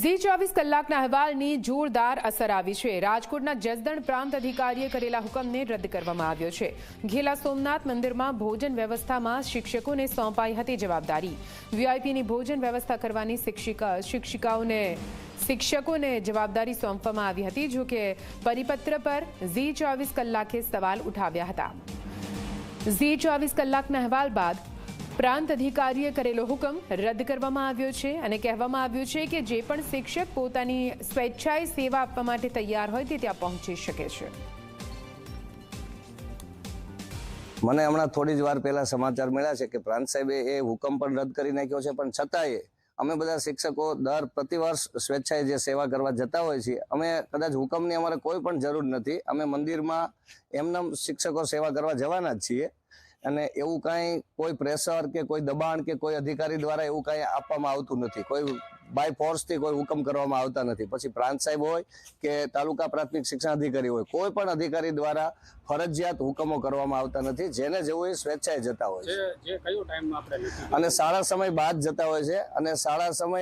ઝી 24 કલાકના અહેવાલની જોરદાર અસર આવી છે। રાજકોટના જસદણ પ્રાંત અધિકારીએ કરેલા હુકમને રદ કરવામાં આવ્યો છે। ઘેલા સોમનાથ મંદિરમાં ભોજન વ્યવસ્થામાં શિક્ષકોને સોંપાઈ હતી જવાબદારી। વીઆઈપીની ભોજન વ્યવસ્થા કરવાની શિક્ષકોને જવાબદારી સોંપવામાં આવી હતી। જો કે પરિપત્ર પર ઝી 24 કલાકે સવાલ ઉઠાવ્યા હતા। ઝી 24 કલાકના અહેવાલ બાદ પ્રાંત અધિકારીએ કરેલો હુકમ રદ કરવામાં આવ્યો છે અને કહેવામાં આવ્યું છે કે જે પણ શિક્ષક પોતાની સ્વેચ્છાએ સેવા આપવા માટે તૈયાર હોય તે ત્યાં પહોંચી શકે છે। મને હમણાં થોડી જ વાર પહેલા સમાચાર મળ્યા છે કે પ્રાંત સાહેબે એ હુકમ પણ રદ કરી નાખ્યો છે, પણ છતાંય અમે બધા શિક્ષકો પ્રતિવર્ષ સ્વેચ્છાએ જે સેવા કરવા જતા હોય છે, અમે કદાચ હુકમની અમારે કોઈ પણ જરૂર નથી। અમે મંદિરમાં એમના શિક્ષકો સેવા કરવા જવાના જ છીએ અને એવું કાંઈ કોઈ પ્રેશર કે કોઈ દબાણ કે કોઈ અધિકારી દ્વારા એવું કાંઈ આપવામાં આવતું નથી। કોઈ બાય ફોર્સથી કોઈ હુકમ કરવામાં આવતા નથી। પછી પ્રાંત સાહેબ હોય કે તાલુકા પ્રાથમિક શિક્ષણ અધિકારી હોય, કોઈ પણ અધિકારી દ્વારા ફરજિયાત હુકમો કરવામાં આવતા નથી। જેને જેવું એ સ્વેચ્છાએ જતા હોય છે અને શાળા સમય બાદ જતા હોય છે અને શાળા સમય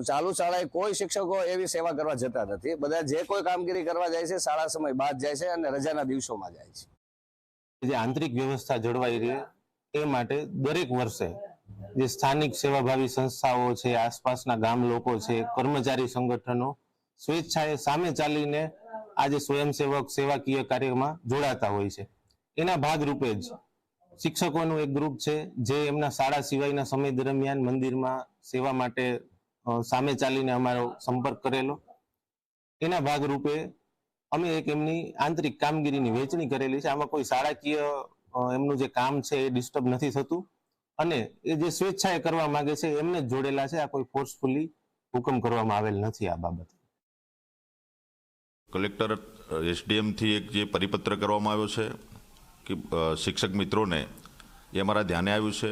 ચાલુ શાળાએ કોઈ શિક્ષકો એવી સેવા કરવા જતા નથી। બધા જે કોઈ કામગીરી કરવા જાય છે શાળા સમય બાદ જાય છે અને રજાના દિવસોમાં જાય છે। જે આંતરિક વ્યવસ્થા જળવાઈ રહે એ માટે દરેક વર્ષે જે સ્થાનિક સેવાભાવી સંસ્થાઓ છે, આસપાસના ગામ લોકો છે, કર્મચારી સંગઠનો સ્વેચ્છાએ સામે ચાલીને આજે સ્વયંસેવક સેવાકીય કાર્યમાં જોડાતા હોય છે। એના ભાગરૂપે જ શિક્ષકોનું એક ગ્રુપ છે જે એમના શાળા સિવાયના સમય દરમિયાન મંદિરમાં સેવા માટે સામે ચાલીને અમારો સંપર્ક કરેલો। એના ભાગરૂપે અમે એક એમની આંતરિક કામગીરીની વહેંચણી કરેલી છે। આમાં કોઈ શાળાકીય એમનું જે કામ છે એ ડિસ્ટર્બ નથી થતું અને એ જે સ્વેચ્છાએ કરવા માંગે છે એમને જ જોડેલા છે। આ કોઈ ફોર્સફુલી હુકમ કરવામાં આવેલ નથી। આ બાબતે કલેક્ટર એસડીએમ થી એક જે પરિપત્ર કરવામાં આવ્યો છે કે શિક્ષક મિત્રોને એ અમારા ધ્યાને આવ્યું છે,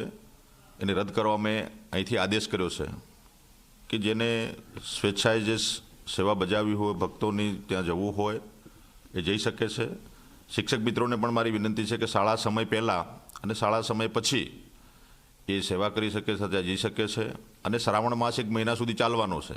એને રદ કરવા મેં અહીંથી આદેશ કર્યો છે કે જેને સ્વેચ્છાએ જે સેવા બજાવવી હોય, ભક્તોની ત્યાં જવું હોય એ જઈ શકે છે। શિક્ષક મિત્રોને પણ મારી વિનંતી છે કે શાળા સમય પહેલાં અને શાળા સમય પછી એ સેવા કરી શકે છે, ત્યાં જઈ શકે છે અને શ્રાવણ માસ 1 મહિના સુધી ચાલવાનો છે।